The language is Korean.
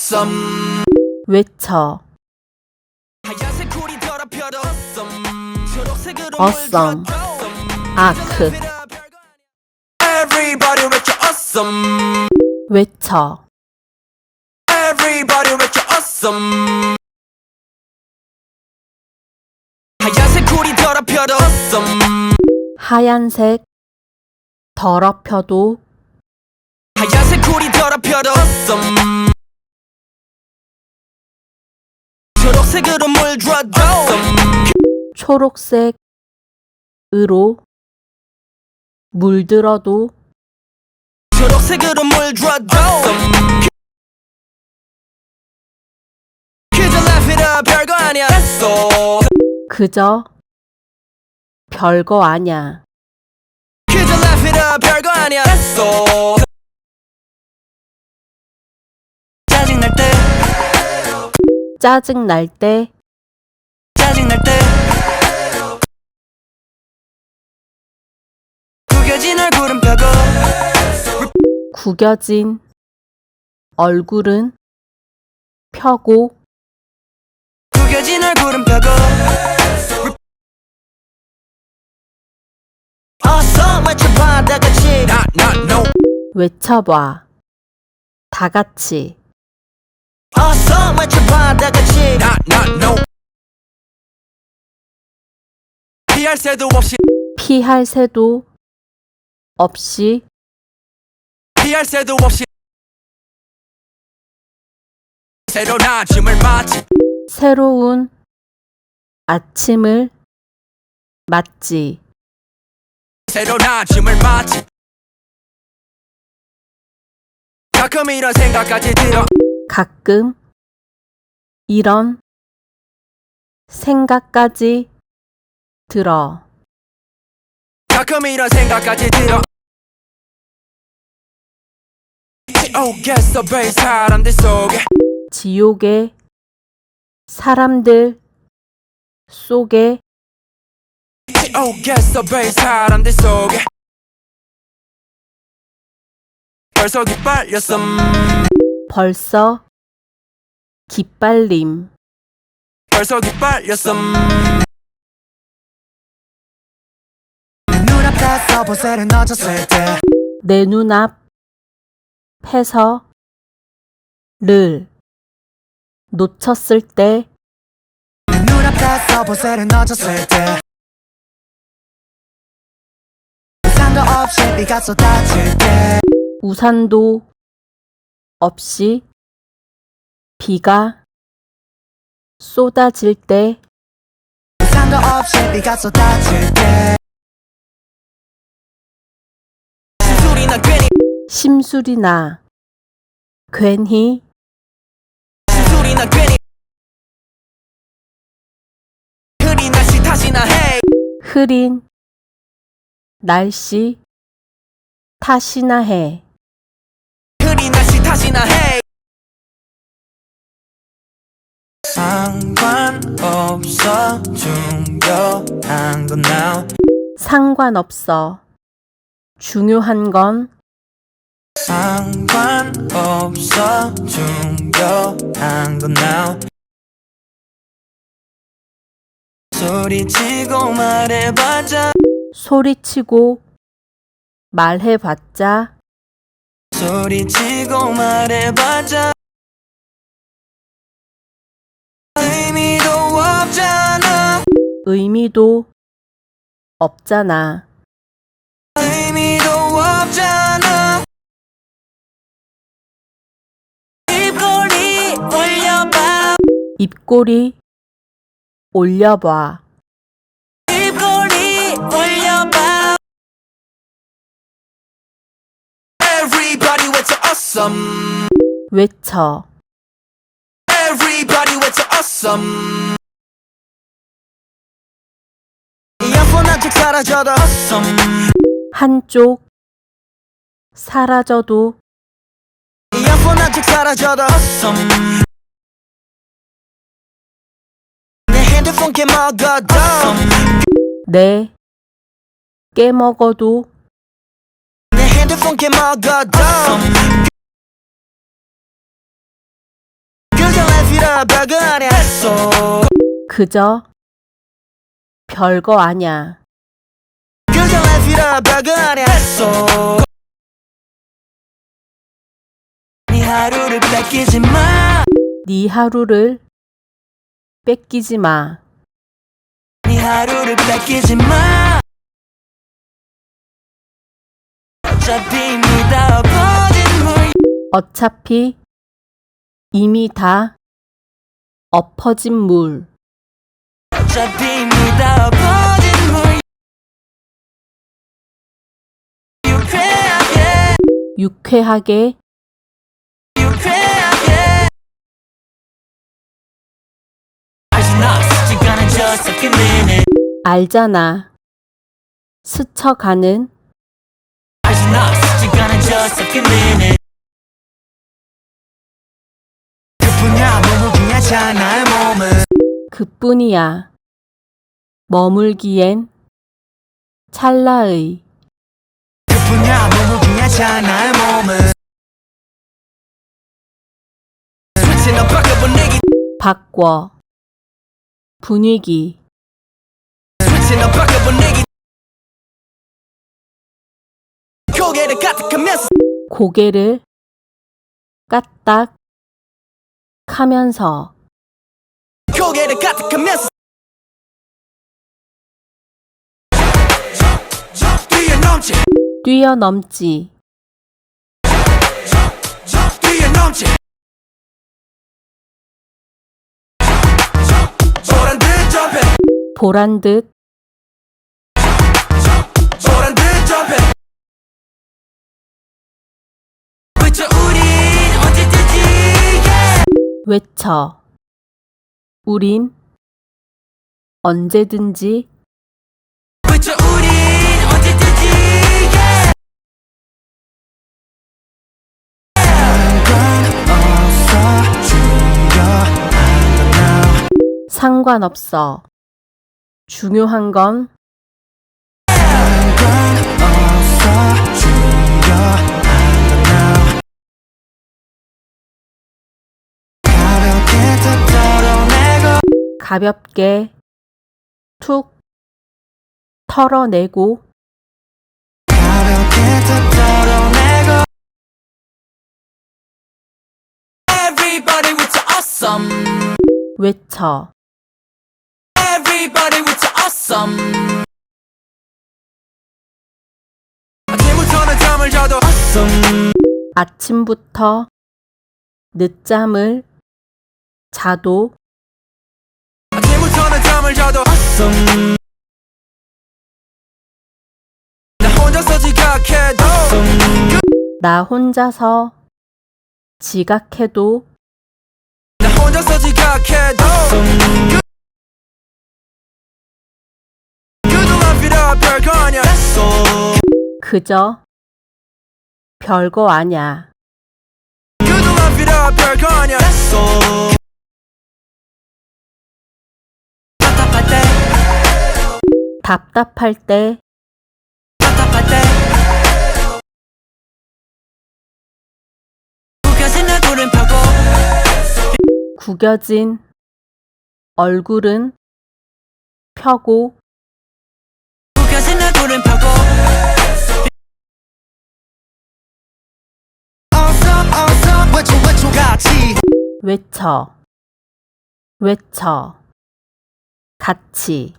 awesome. 외쳐 하얀색 쿨이 더럽혀도 초록색으로 awesome 아크 Everybody 외쳐 awesome. 외쳐 Everybody 외쳐 awesome. 하얀색 쿨이 더럽혀도 awesome. 하얀색 더럽혀도 하얀색 쿨이 더럽혀도 awesome. 초록색으로 물들어도 awesome. 초록색으로 물들어도 초록색으로 물들어도 awesome. 그저 laugh it up 별거 아니야 That's all. 그저 별거 아냐 그저 laugh it up 별거 아니야 That's all. 짜증날 때 짜증날 때 짜증날 때 구겨진 얼굴은 펴고 구겨진 얼굴은 펴고 구겨진 얼굴은 펴고 awesome 외쳐봐 다같이 no. 외쳐봐 다같이 awesome 외쳐봐 다같이 no. 피할 새도 없이 피할 새도 없이 피할 새도 없이 새로운 아침을 맞지 새로운 아침을 맞지 새로운 아침을 맞지 가끔 이런 생각까지 들어 가끔 이런 생각까지 들어 가끔 이런 생각까지 들어 지옥에서 별 사람들 속에 지옥의 사람들 속에 지옥에서 별 사람들 속에 벌써 기빨렸어 벌써 기빨림 벌써 기빨렸어 내 눈앞에서 보세를 넣어줬을 때 내 눈앞에서 를 놓쳤을 때 내 눈앞에서 보세를 넣어줬을 때 우산도 없이 비가 쏟아질 때 우산도 없이 비가 쏟아질 때 우산도 없이 비가 쏟아질 때 심술이나 괜히 심술이나 괜히 심술이나 괜히 흐린 날씨 탓이나 해 흐린 날씨 탓이나 해 흐린 날씨 탓이나 해 상관없어 중요한 건 now 상관없어 중요한 건 상관없어 중요한 건 now 소리치고 말해봤자 소리치고 말해봤자 소리치고 말해봤자 의미도 없잖아 의미도 없잖아 의미도 없잖아 입꼬리 올려봐 입꼬리 올려봐 입꼬리 올려봐 Everybody 외쳐 awesome 외쳐 Everybody 외쳐 awesome 이어폰 한쪽 사라져도 awesome 한쪽 사라져도 이어폰 한쪽 사라져도 awesome 내 핸드폰 깨먹어도 awesome 내 깨먹어도 내 핸드폰 깨먹어도 awesome 라이프라 별거 아냐 됐어 그저 별거 아냐. 그저 라이프라 별거 아냐 됐어 네 하루를 뺏기지 마 네 하루를 뺏기지 마. 네 하루를 뺏기지 마 어차피 믿어버린 물 어차피 이미 다 엎어진 물. 어차피 믿어버린 물 유쾌하게 유쾌하게 유쾌하게 알지나 스치가는 저 세컨드는 알잖아. 스쳐가는 알지나 스치가는 저 세컨드는 그뿐이야 머물기야 나의 몸은 그뿐이야. 머물기엔 찰나의 그뿐이야 머물기야 나의 몸은 스위치 너 바꿔 분위기 바꿔 분위기. 스위치 너 바꿔 분위기 고개를 까딱하면서 고개를 까딱 하면서 고개를 까딱하면서 뛰어넘지 뛰어넘지. 뛰어넘지 보란 듯 점프 보란 듯 보란 듯 점프 외쳐 우린 언제든지 yeah. 외쳐. 우린 언제든지 외쳐 우린 언제든지 yeah. 상관없어. 중요한 건 가볍게 툭 털어내고 Everybody with your awesome 외쳐. Everybody with your awesome 아침부터는 잠을 자도 awesome 아침부터 늦잠을 자도 아침부터는 잠을 자도 awesome 나 혼자서 지각해도 awesome 나 혼자서 지각해도 나 혼자서 지각해도 awesome 그동안 필요 별거 아냐 됐어 그저 별거 아냐. 그동안 필요 별거 아냐 됐어 답답할 때 답답할 때 답답할 때 구겨진 얼굴은 펴고 구겨진 얼굴은 펴고 구겨진 얼굴은 펴고 외쳐 같이 외쳐. 외쳐. 같이.